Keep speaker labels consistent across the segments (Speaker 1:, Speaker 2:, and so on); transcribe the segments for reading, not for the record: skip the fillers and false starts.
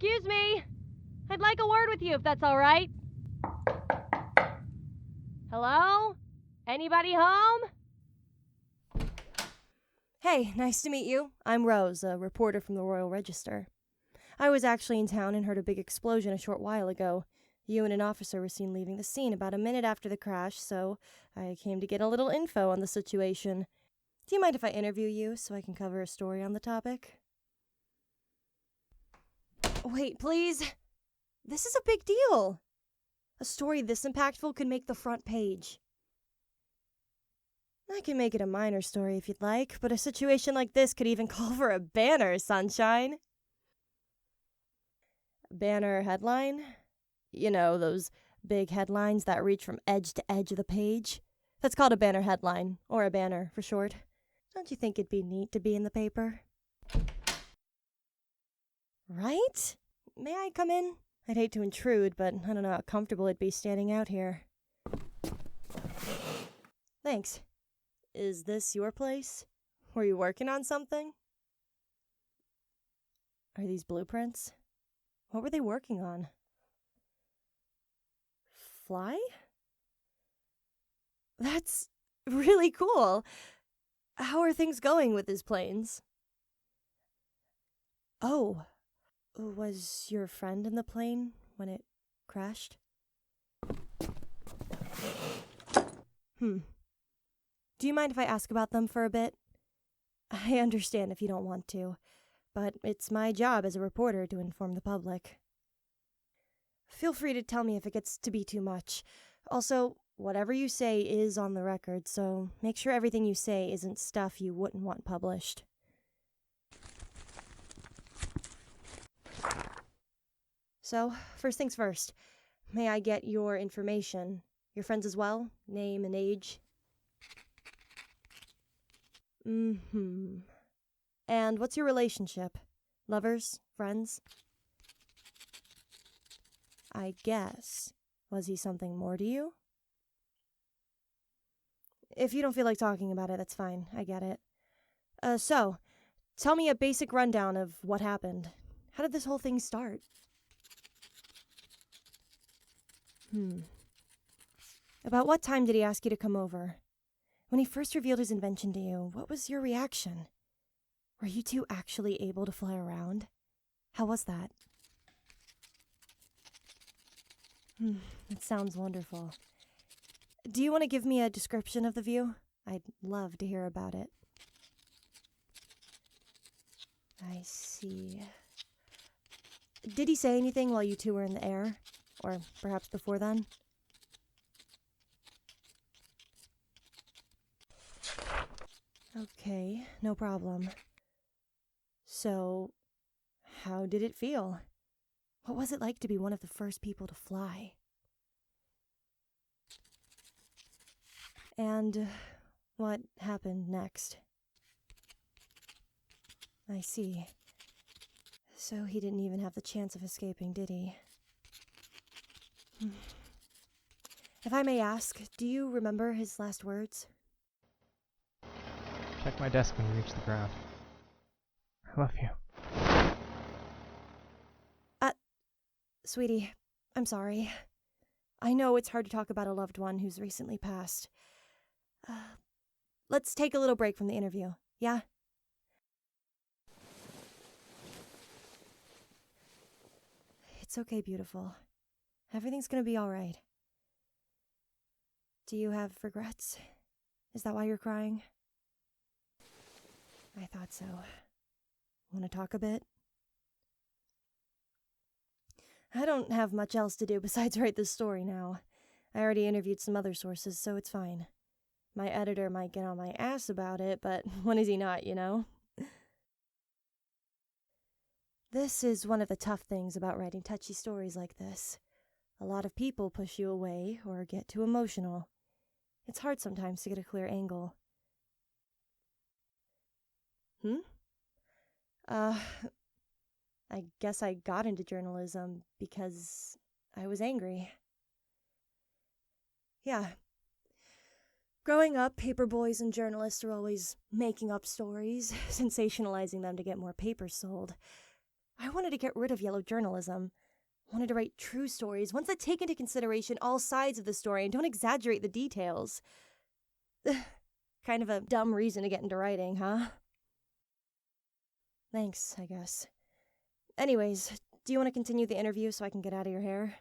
Speaker 1: Excuse me. I'd like a word with you if that's all right. Hello? Anybody home?
Speaker 2: Hey, nice to meet you. I'm Rose, a reporter from the Royal Register. I was actually in town and heard a big explosion a short while ago. You and an officer were seen leaving the scene about a minute after the crash, so I came to get a little info on the situation. Do you mind if I interview you so I can cover a story on the topic? Wait, please. This is a big deal. A story this impactful could make the front page. I can make it a minor story if you'd like, but a situation like this could even call for a banner, sunshine. Banner headline? You know, those big headlines that reach from edge to edge of the page? That's called a banner headline, or a banner for short. Don't you think it'd be neat to be in the paper? Right? May I come in? I'd hate to intrude, but I don't know how comfortable it'd be standing out here. Thanks. Is this your place? Were you working on something? Are these blueprints? What were they working on? Fly? That's really cool. How are things going with his planes? Oh, was your friend in the plane when it crashed? Do you mind if I ask about them for a bit? I understand if you don't want to, but it's my job as a reporter to inform the public. Feel free to tell me if it gets to be too much. Also, whatever you say is on the record, so make sure everything you say isn't stuff you wouldn't want published. So, first things first. May I get your information? Your friends as well? Name and age? And what's your relationship? Lovers? Friends? I guess. Was he something more to you? If you don't feel like talking about it, that's fine. I get it. So, tell me a basic rundown of what happened. How did this whole thing start? About what time did he ask you to come over? When he first revealed his invention to you, what was your reaction? Were you two actually able to fly around? How was that? That sounds wonderful. Do you want to give me a description of the view? I'd love to hear about it. I see. Did he say anything while you two were in the air? Or perhaps before then? Okay, no problem. So, how did it feel? What was it like to be one of the first people to fly? And what happened next? I see. So he didn't even have the chance of escaping, did he? If I may ask, do you remember his last words?
Speaker 3: Check my desk when you reach the ground. I love you.
Speaker 2: Sweetie, I'm sorry. I know it's hard to talk about a loved one who's recently passed. Let's take a little break from the interview, yeah? It's okay, beautiful. Everything's gonna be alright. Do you have regrets? Is that why you're crying? I thought so. Want to talk a bit? I don't have much else to do besides write this story now. I already interviewed some other sources, so it's fine. My editor might get on my ass about it, but when is he not, you know? This is one of the tough things about writing touchy stories like this. A lot of people push you away or get too emotional. It's hard sometimes to get a clear angle. I guess I got into journalism because I was angry. Yeah. Growing up, paper boys and journalists are always making up stories, sensationalizing them to get more papers sold. I wanted to get rid of yellow journalism. I wanted to write true stories, ones that take into consideration all sides of the story and don't exaggerate the details. Kind of a dumb reason to get into writing, huh? Thanks, I guess. Anyways, do you want to continue the interview so I can get out of your hair?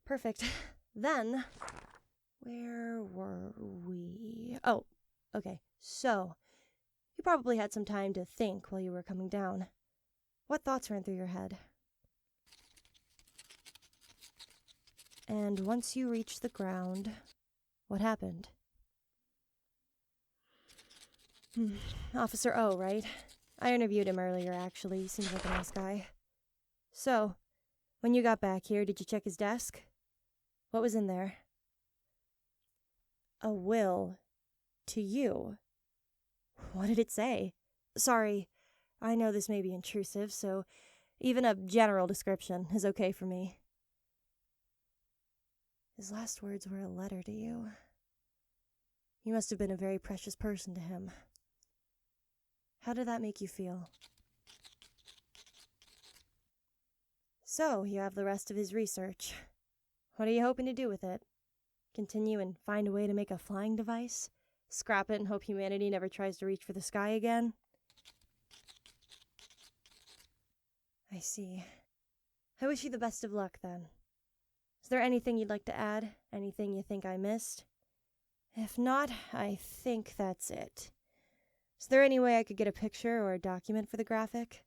Speaker 2: Perfect. Then, where were we? Oh, okay. So, you probably had some time to think while you were coming down. What thoughts ran through your head? And once you reached the ground, what happened? Officer O, right? I interviewed him earlier, actually. He seems like a nice guy. So, when you got back here, did you check his desk? What was in there? A will. To you. What did it say? Sorry, I know this may be intrusive, so even a general description is okay for me. His last words were a letter to you. You must have been a very precious person to him. How did that make you feel? So, you have the rest of his research. What are you hoping to do with it? Continue and find a way to make a flying device? Scrap it and hope humanity never tries to reach for the sky again? I see. I wish you the best of luck, then. Is there anything you'd like to add? Anything you think I missed? If not, I think that's it. Is there any way I could get a picture or a document for the graphic?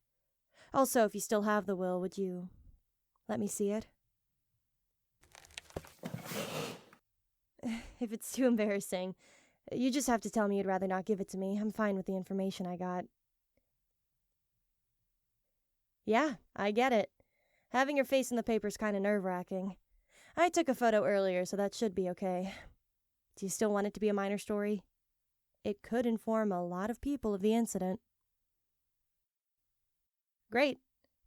Speaker 2: Also, if you still have the will, would you let me see it? If it's too embarrassing, you just have to tell me you'd rather not give it to me. I'm fine with the information I got. Yeah, I get it. Having your face in the paper's kinda nerve-wracking. I took a photo earlier, so that should be okay. Do you still want it to be a minor story? It could inform a lot of people of the incident. Great.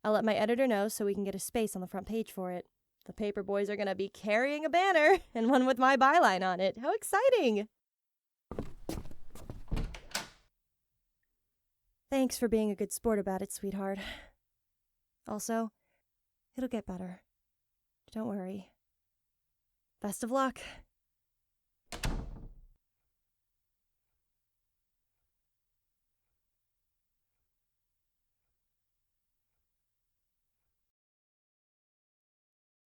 Speaker 2: I'll let my editor know so we can get a space on the front page for it. The paper boys are gonna be carrying a banner, and one with my byline on it. How exciting! Thanks for being a good sport about it, sweetheart. Also, it'll get better. Don't worry. Best of luck.